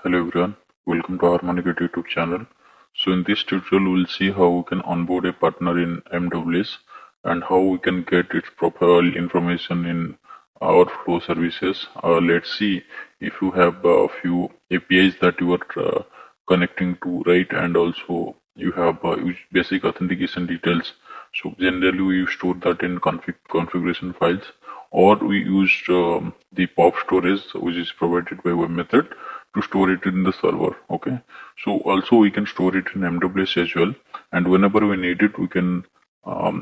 Hello everyone, welcome to Harmonic YouTube channel. So in this tutorial we'll see how we can onboard a partner in MWS and how we can get its profile information in our flow services. Let's see if you have a few APIs that you are connecting to, right? And also you have basic authentication details. So generally we store that in configuration files, or we use the POP storage which is provided by webMethod to store it in the server. Okay, so also we can store it in MWS as well, and whenever we need it we can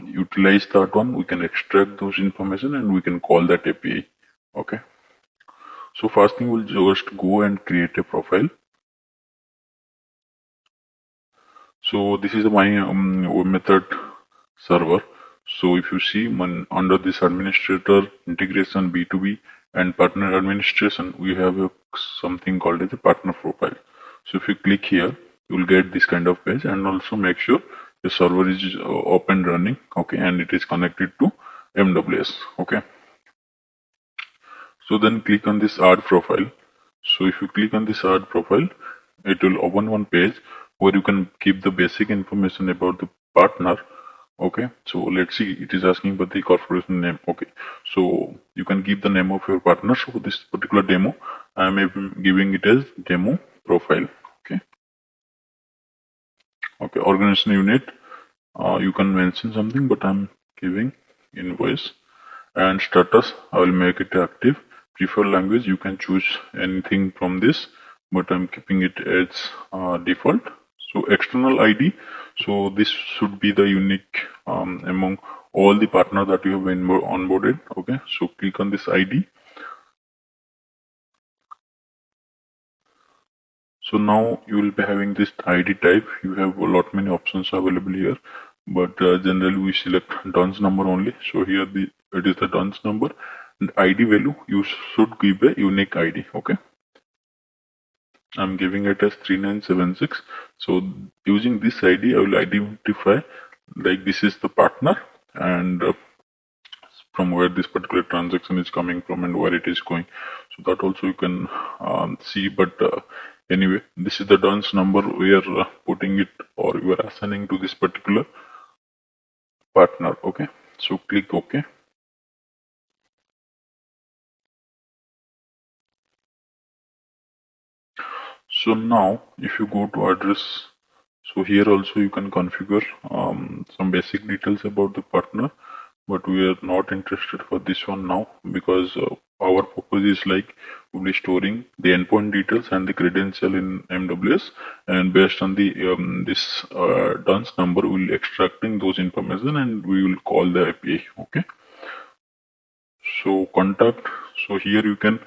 utilize that one. We can extract those information and we can call that API. Okay, so first thing we'll just go and create a profile. So this is my method server. So if you see under this administrator, integration, B2B and partner administration, we have something called as a partner profile. So if you click here, you will get this kind of page, and also make sure the server is up and running. Okay, and it is connected to MWS. Okay, so then click on this add profile. So if you click on this add profile, it will open one page where you can keep the basic information about the partner. Okay, so let's see, it is asking for the corporation name. Okay, so you can give the name of your partner. So this particular demo, I am giving it as demo profile. Okay, okay, organization unit, you can mention something, but I'm giving invoice. And status, I will make it active. Preferred language, you can choose anything from this, but I'm keeping it as default. So external ID, so this should be the unique among all the partners that you have been onboarded. Okay, so click on this ID. So now you will be having this ID type. You have a lot many options available here, but generally we select DUNS number only. So here it is the DUNS number, and ID value you should give a unique ID. Okay, I'm giving it as 3976. So using this ID, I will identify like this is the partner, and from where this particular transaction is coming from and where it is going. So that also you can see. But anyway, this is the DUNS number we are putting it, or we are assigning to this particular partner. Okay, so click OK. So now if you go to address, so here also you can configure some basic details about the partner, but we are not interested for this one now, because our purpose is like we'll be storing the endpoint details and the credential in MWS, and based on the this DUNS number we'll extracting those information and we will call the API. Okay, so contact, so here you can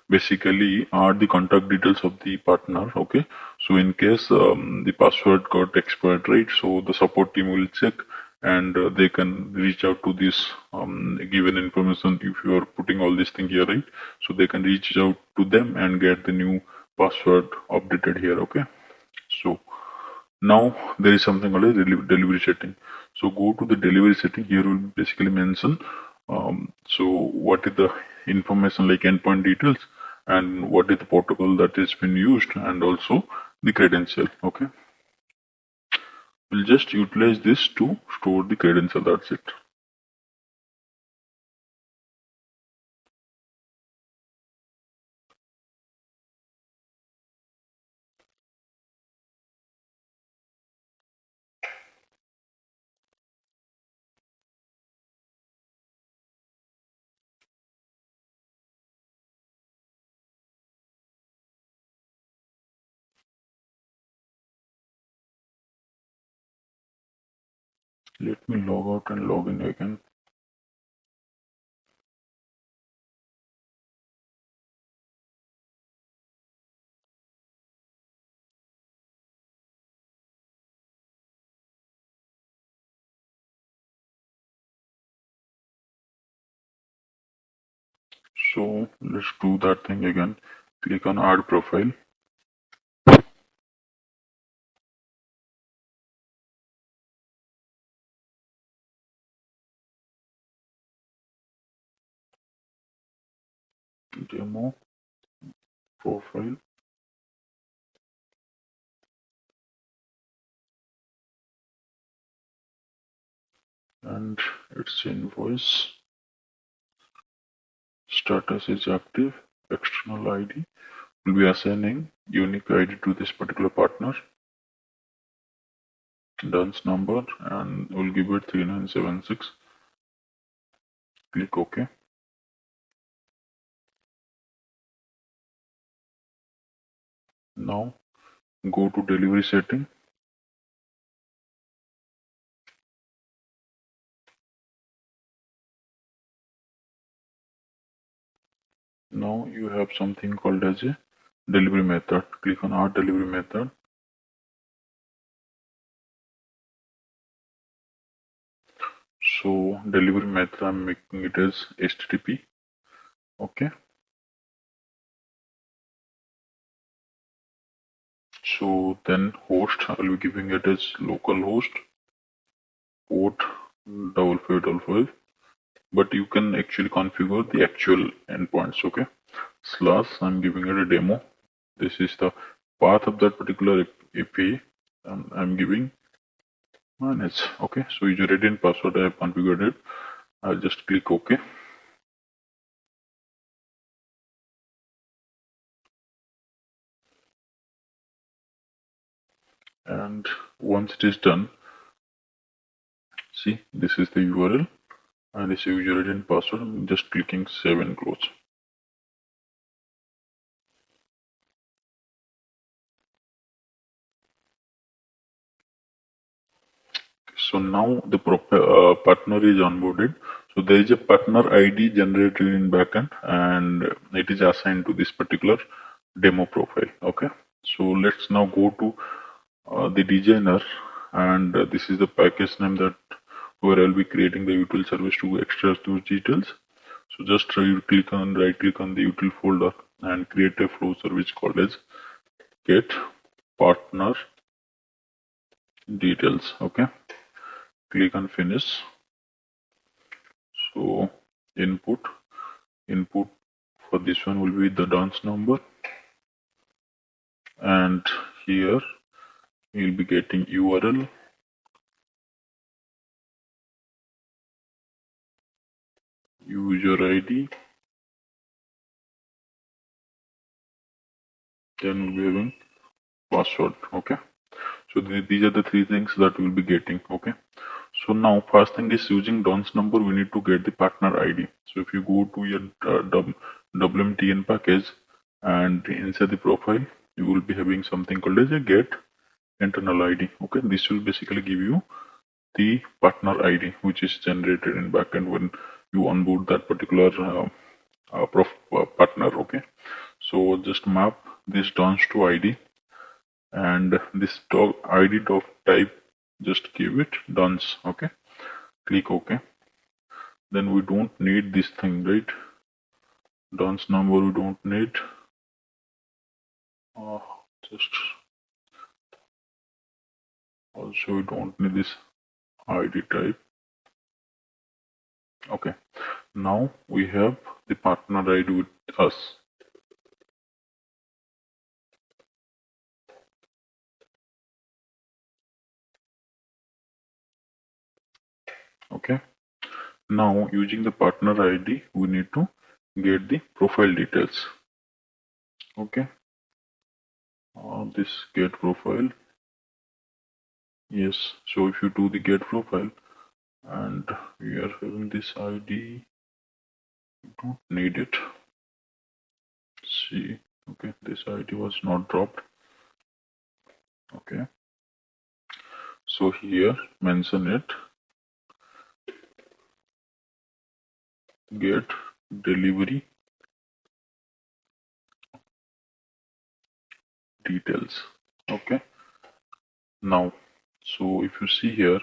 basically add the contact details of the partner. Okay, so in case the password got expired, right, so the support team will check, and they can reach out to this given information. If you are putting all this thing here, right, so they can reach out to them and get the new password updated here. Okay, so now there is something called a delivery setting. So go to the delivery setting. Here will basically mention so what is the information like endpoint details, and what is the protocol that has been used, and also the credential. Okay, we'll just utilize this to store the credential. That's it. Let me log out and log in again. So let's do that thing again. Click on add profile. Demo profile. and its invoice status is active. External ID will be assigning unique ID to this particular partner. Duns number, and we'll give it 3976. Click OK. Now go to delivery setting. Now you have something called as a delivery method. Click on our delivery method. So delivery method, I'm making it as HTTP. Okay. So then host, I will be giving it as localhost port 5555. But you can actually configure the actual endpoints. Okay. Slash, I'm giving it a demo. This is the path of that particular API, and I'm giving manage. Okay. So user ID and password I have configured it. I'll just click OK. And once it is done, see, this is the URL and this user ID and password. I'm just clicking save and close. So now the partner is onboarded. So there is a partner ID generated in backend and it is assigned to this particular demo profile. Okay. So let's now go to the designer, and this is the package name that where I'll be creating the util service to extract those details. So just right click on the util folder and create a flow service called as get partner details. Okay. Click on finish. So input for this one will be the dance number, and here you'll be getting URL, user ID, then we'll be having password. Okay. So these are the three things that we'll be getting. Okay. So now first thing is using dance number, we need to get the partner ID. So if you go to your WMTN package and inside the profile, you will be having something called as a get internal ID. Okay. This will basically give you the partner ID, which is generated in backend when you onboard that particular partner. Okay. So just map this dance to ID, and this ID dot type, just give it dance. Okay. Click OK. Then we don't need this thing, right? Dance number we don't need. Just also we don't need this ID type. Okay. Now we have the partner ID with us. Okay. Now using the partner ID, we need to get the profile details. Okay. This get profile. Yes. So if you do the get profile and we are having this ID, you don't need it. See. Okay. This ID was not dropped. Okay. So here mention it, get delivery details. Okay. Now, so if you see here,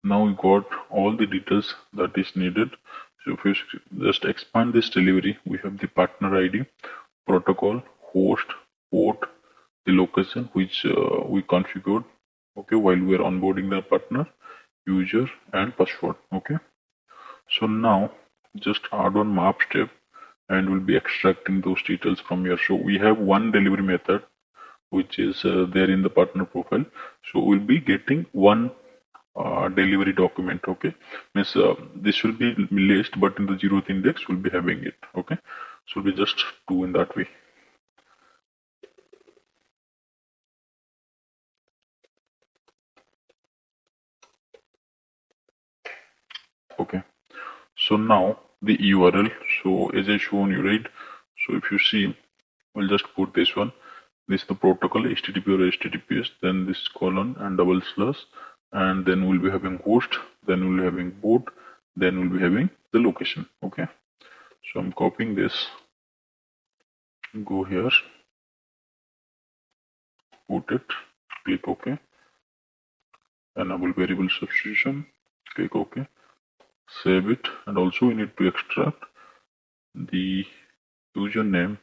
now we got all the details that is needed. So if you just expand this delivery, we have the partner ID, protocol, host, port, the location which we configured. Okay, while we are onboarding the partner, user and password. Okay. So now just add on map step and we'll be extracting those details from here. So we have one delivery method which is there in the partner profile. So we'll be getting one delivery document. Okay, means this will be list, but in the 0th index will be having it. Okay, so we just do in that way. Okay, so now the URL. So as I shown you, right? So if you see, we'll just put this one. This is the protocol, HTTP or HTTPS, then this colon and double slash, and then we'll be having host, then we'll be having port, then we'll be having the location. Okay, so I'm copying this, go here, put it, click OK, enable variable substitution, click OK, save it, and also we need to extract the username,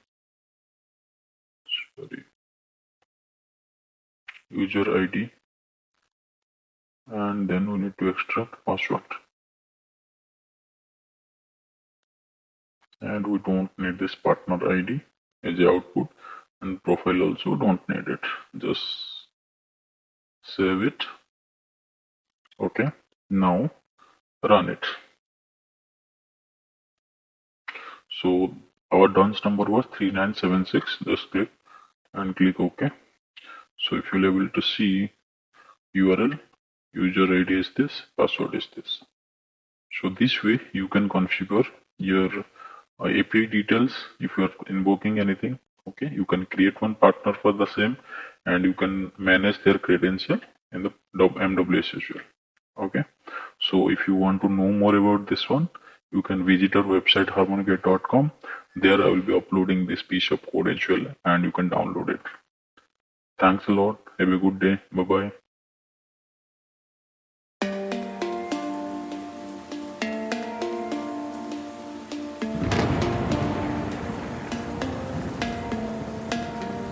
user ID, and then we need to extract password. And we don't need this partner ID as the output, and profile also don't need it. Just save it. Okay, now run it. So our dance number was 3976. Just click and click OK. So if you're able to see URL, user ID is this, password is this. So this way you can configure your API details. If you are invoking anything, okay, you can create one partner for the same, and you can manage their credential in the MWS as well. Okay, so if you want to know more about this one, you can visit our website harmonicate.com. There I will be uploading this piece of code as well, and you can download it. Thanks a lot. Have a good day. Bye bye.